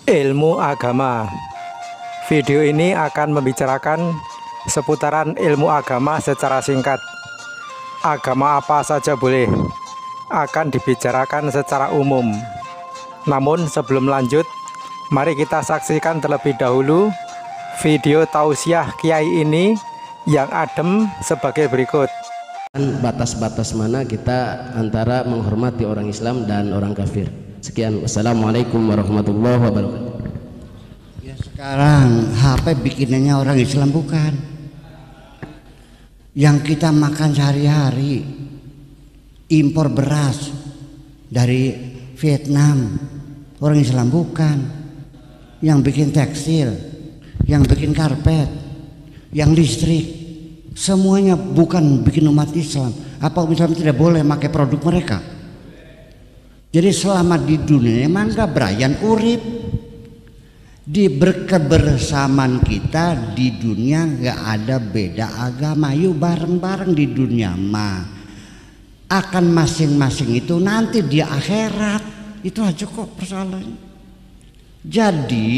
Ilmu agama. Video ini akan membicarakan seputaran ilmu agama secara singkat. Agama apa saja boleh, akan dibicarakan secara umum. Namun sebelum lanjut, mari kita saksikan terlebih dahulu video tausiah kiai ini yang adem sebagai berikut. Batas-batas mana kita antara menghormati orang Islam dan orang kafir. Sekian, wassalamualaikum warahmatullahi wabarakatuh. Ya, sekarang HP bikinannya orang Islam bukan. Yang kita makan sehari-hari impor beras dari Vietnam, orang Islam bukan. Yang bikin tekstil, yang bikin karpet, yang listrik, semuanya bukan bikin umat Islam. Apa umat Islam tidak boleh pakai produk mereka? Jadi selama di dunia mangga Brian urip di berkebersamaan kita di dunia, nggak ada beda agama. Yuk bareng-bareng di dunia mah akan masing-masing itu nanti di akhirat. Itu aja kok persoalannya. Jadi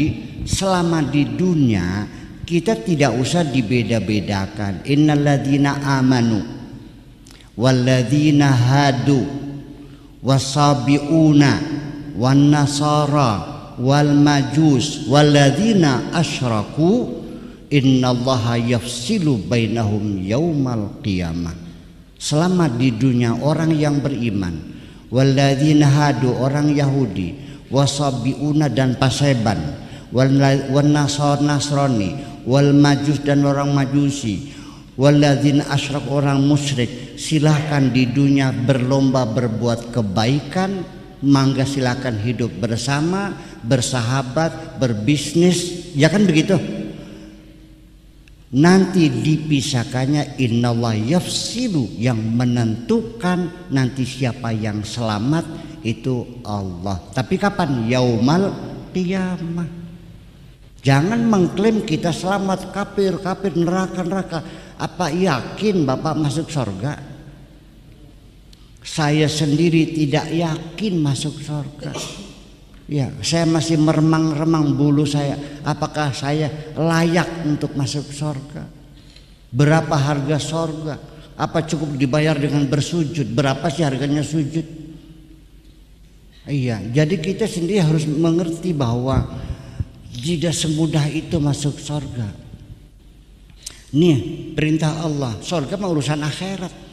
selama di dunia kita tidak usah dibeda-bedakan. Innalladzina amanu walladzina hadu wasabiuna wan nasara wal majus walladzina asyraku innallaha yafsilu bainahum yaumal qiyamah. Selama di dunia orang yang beriman, walladzina hadu orang Yahudi, wasabiuna dan paseban, wan nasrani, wal majus dan orang majusi, walladzina asyrak orang musyrik. Silahkan di dunia berlomba berbuat kebaikan, mangga silakan hidup bersama, bersahabat, berbisnis, ya kan begitu. Nanti dipisahkannya innallaha yafsilu, yang menentukan nanti siapa yang selamat itu Allah. Tapi kapan? Yaumal qiyamah. Jangan mengklaim kita selamat, kafir neraka. Apa yakin Bapak masuk surga? Saya sendiri tidak yakin masuk surga. Ya, saya masih meremang-remang bulu saya. Apakah saya layak untuk masuk surga? Berapa harga surga? Apa cukup dibayar dengan bersujud? Berapa sih harganya sujud? Iya, jadi kita sendiri harus mengerti bahwa tidak semudah itu masuk surga. Nih perintah Allah, surga mah urusan akhirat.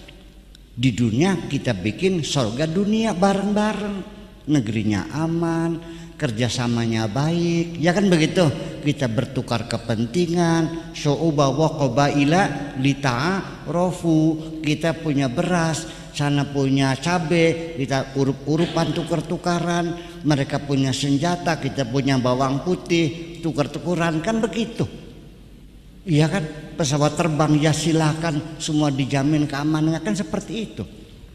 Di dunia kita bikin surga dunia bareng-bareng, negerinya aman, kerjasamanya baik, ya kan begitu. Kita bertukar kepentingan, syu'uba wa qabaila lita'arofu. Kita punya beras, sana punya cabai, kita urup-urupan tukar-tukaran. Mereka punya senjata, kita punya bawang putih, tukar-tukuran, kan begitu. Iya kan, pesawat terbang ya silakan, semua dijamin keamanannya, kan seperti itu.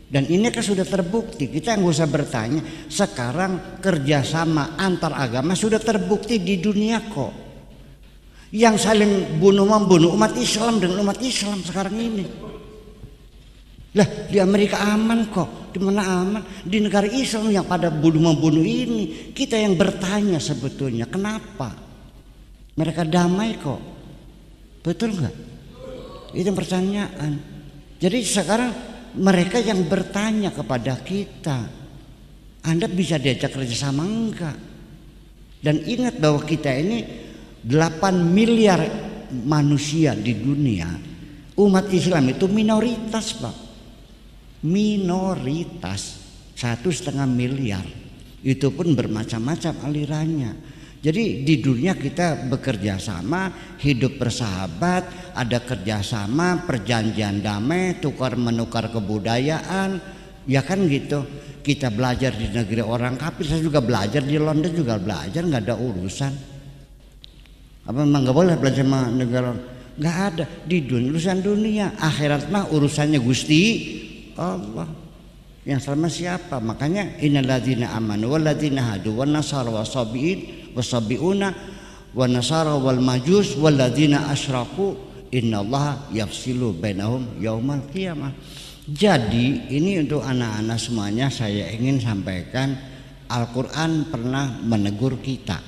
Dan ini kan sudah terbukti, kita nggak usah bertanya. Sekarang kerjasama antar agama sudah terbukti di dunia kok. Yang saling bunuh-membunuh umat Islam dengan umat Islam sekarang ini. Lah di Amerika aman kok, di mana aman? Di negara Islam yang pada bunuh-membunuh ini, kita yang bertanya sebetulnya kenapa? Mereka damai kok. Betul nggak? Itu pertanyaan. Jadi sekarang mereka yang bertanya kepada kita, Anda bisa diajak kerjasama enggak? Dan ingat bahwa kita ini 8 miliar manusia di dunia. Umat Islam itu minoritas Pak. Minoritas 1,5 miliar. Itu pun bermacam-macam alirannya. Jadi di dunia kita bekerja sama, hidup bersahabat, ada kerjasama, perjanjian damai, tukar menukar kebudayaan, ya kan gitu. Kita belajar di negeri orang kafir, saya juga belajar di London juga belajar, nggak ada urusan. Apa memang nggak boleh belajar sama negara? Nggak ada di dunia, urusan dunia. Akhirat mah urusannya Gusti Allah. Yang sama siapa? Makanya innalladzina amanu walladzina hadu wan nasara wasabiuna wan nasara wal majus walladzina asyraku innallaha yafsilu bainahum yaumal qiyamah. Jadi ini untuk anak-anak semuanya saya ingin sampaikan, Al-Quran pernah menegur kita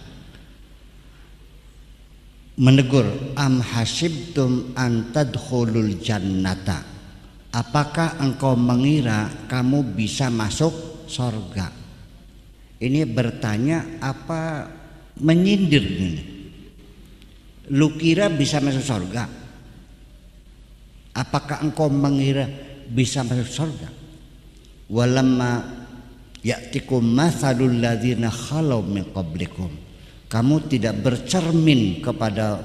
menegur, am hasibtum an tadkhulul jannata, apakah engkau mengira kamu bisa masuk sorga? Ini bertanya apa menyindir ini? Lu kira bisa masuk sorga? Apakah engkau mengira bisa masuk sorga? Walamma ya'tikum mathalul ladzina khalau min qablikum, kamu tidak bercermin kepada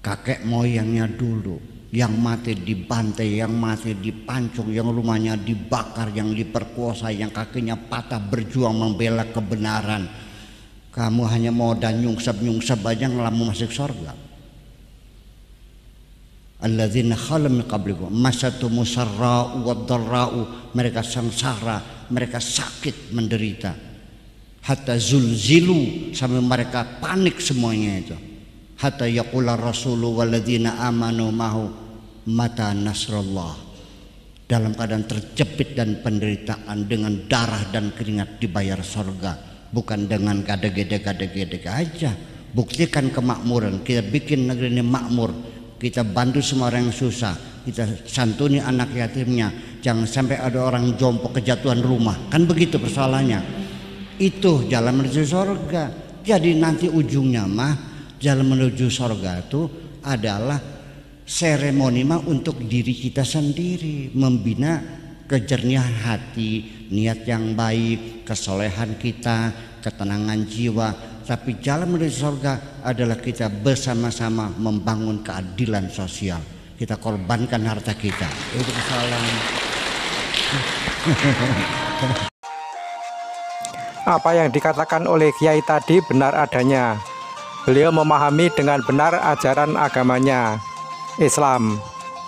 kakek moyangnya dulu yang mati dibantai, yang mati dipancung, yang rumahnya dibakar, yang diperkosa, yang kakinya patah berjuang membela kebenaran. Kamu hanya mau dan nyungsep aja ngelamu masuk surga. Alladzina khalau min qablikum masatumus sarra'u wad-dharra'u, mereka sengsara, mereka sakit menderita, hatta zulzilu, sampai mereka panik semuanya itu, hatta yaqula rasulu walladzina amanu mahu mata nasrullah, dalam keadaan terjepit dan penderitaan dengan darah dan keringat dibayar surga, bukan dengan gade-gede aja. Buktikan kemakmuran, kita bikin negeri ini makmur, kita bantu semua orang yang susah, kita santuni anak yatimnya, jangan sampai ada orang jompo kejatuhan rumah, kan begitu persoalannya. Itu jalan menuju surga. Jadi nanti ujungnya mah jalan menuju surga itu adalah seremoni mah untuk diri kita sendiri, membina kejernihan hati, niat yang baik, kesolehan kita, ketenangan jiwa. Tapi jalan menuju surga adalah kita bersama-sama membangun keadilan sosial. Kita korbankan harta kita. Itu kesalahan. Apa yang dikatakan oleh Kiai tadi benar adanya. Beliau memahami dengan benar ajaran agamanya, Islam.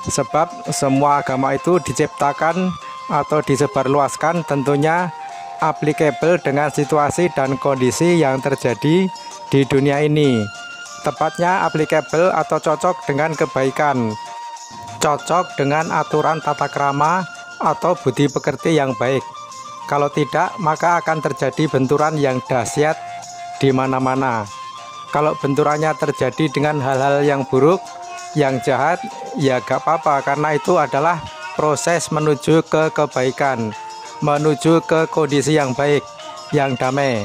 Sebab semua agama itu diciptakan atau disebarluaskan tentunya applicable dengan situasi dan kondisi yang terjadi di dunia ini. Tepatnya applicable atau cocok dengan kebaikan, cocok dengan aturan tata krama atau budi pekerti yang baik. Kalau tidak, maka akan terjadi benturan yang dahsyat di mana-mana. Kalau benturannya terjadi dengan hal-hal yang buruk, yang jahat, ya gak apa-apa, karena itu adalah proses menuju ke kebaikan, menuju ke kondisi yang baik, yang damai.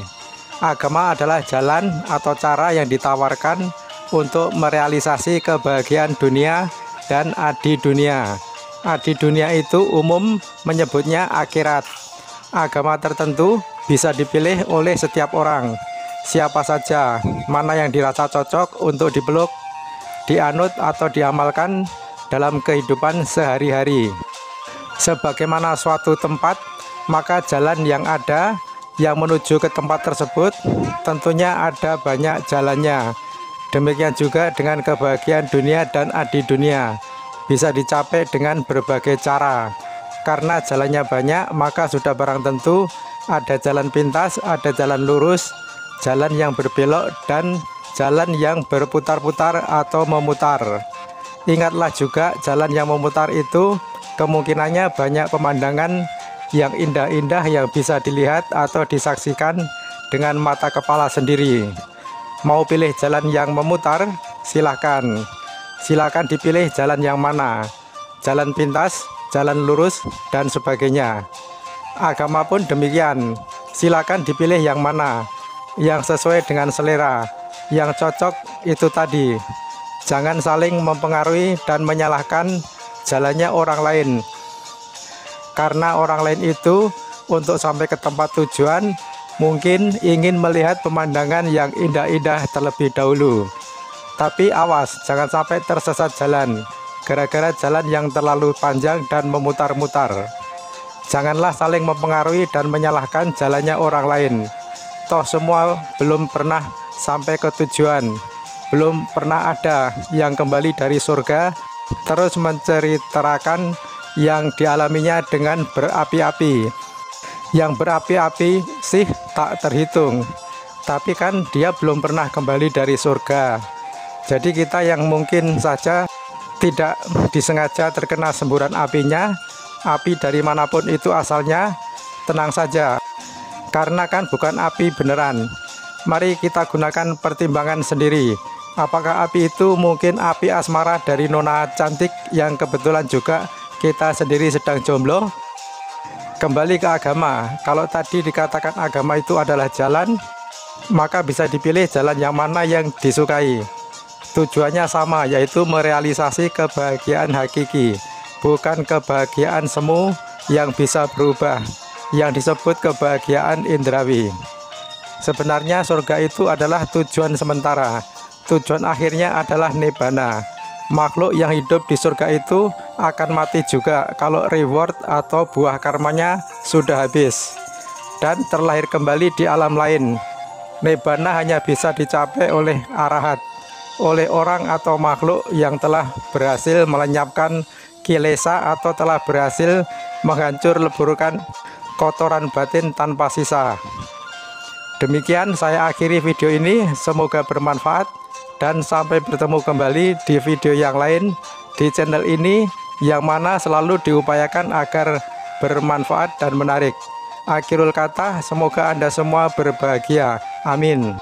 Agama adalah jalan atau cara yang ditawarkan untuk merealisasi kebahagiaan dunia dan adi dunia. Adi dunia itu umum menyebutnya akhirat. Agama tertentu bisa dipilih oleh setiap orang, siapa saja, mana yang dirasa cocok untuk dipeluk, dianut atau diamalkan dalam kehidupan sehari-hari. Sebagaimana suatu tempat, maka jalan yang ada yang menuju ke tempat tersebut tentunya ada banyak jalannya. Demikian juga dengan kebahagiaan dunia dan adi dunia, bisa dicapai dengan berbagai cara. Karena jalannya banyak, maka sudah barang tentu ada jalan pintas, ada jalan lurus, jalan yang berbelok, dan jalan yang berputar-putar atau memutar. Ingatlah juga, jalan yang memutar itu kemungkinannya banyak pemandangan yang indah-indah yang bisa dilihat atau disaksikan dengan mata kepala sendiri. Mau pilih jalan yang memutar? Silahkan. Silahkan dipilih jalan yang mana. Jalan pintas, jalan lurus, dan sebagainya. Agama pun demikian. Silakan dipilih yang mana, yang sesuai dengan selera, yang cocok itu tadi. Jangan saling mempengaruhi dan menyalahkan jalannya orang lain. Karena orang lain itu untuk sampai ke tempat tujuan mungkin ingin melihat pemandangan yang indah-indah terlebih dahulu. Tapi awas, jangan sampai tersesat jalan gara-gara jalan yang terlalu panjang dan memutar-mutar. Janganlah saling mempengaruhi dan menyalahkan jalannya orang lain. Toh semua belum pernah sampai ke tujuan, belum pernah ada yang kembali dari surga terus menceritakan yang dialaminya dengan berapi-api. Yang berapi-api sih tak terhitung, tapi kan dia belum pernah kembali dari surga. Jadi kita yang mungkin saja tidak disengaja terkena semburan apinya, api dari manapun itu asalnya, tenang saja, karena kan bukan api beneran. Mari kita gunakan pertimbangan sendiri. Apakah api itu mungkin api asmara dari nona cantik yang kebetulan juga kita sendiri sedang jomblo? Kembali ke agama, kalau tadi dikatakan agama itu adalah jalan, maka bisa dipilih jalan yang mana yang disukai. Tujuannya sama, yaitu merealisasi kebahagiaan hakiki, bukan kebahagiaan semu yang bisa berubah, yang disebut kebahagiaan indrawi. Sebenarnya surga itu adalah tujuan sementara, tujuan akhirnya adalah nibbana. Makhluk yang hidup di surga itu akan mati juga kalau reward atau buah karmanya sudah habis dan terlahir kembali di alam lain. Nibbana hanya bisa dicapai oleh arahat, oleh orang atau makhluk yang telah berhasil melenyapkan kilesa atau telah berhasil menghancur leburkan kotoran batin tanpa sisa. Demikian saya akhiri video ini, semoga bermanfaat. Dan sampai bertemu kembali di video yang lain di channel ini, yang mana selalu diupayakan agar bermanfaat dan menarik. Akhirul kata, semoga Anda semua berbahagia. Amin.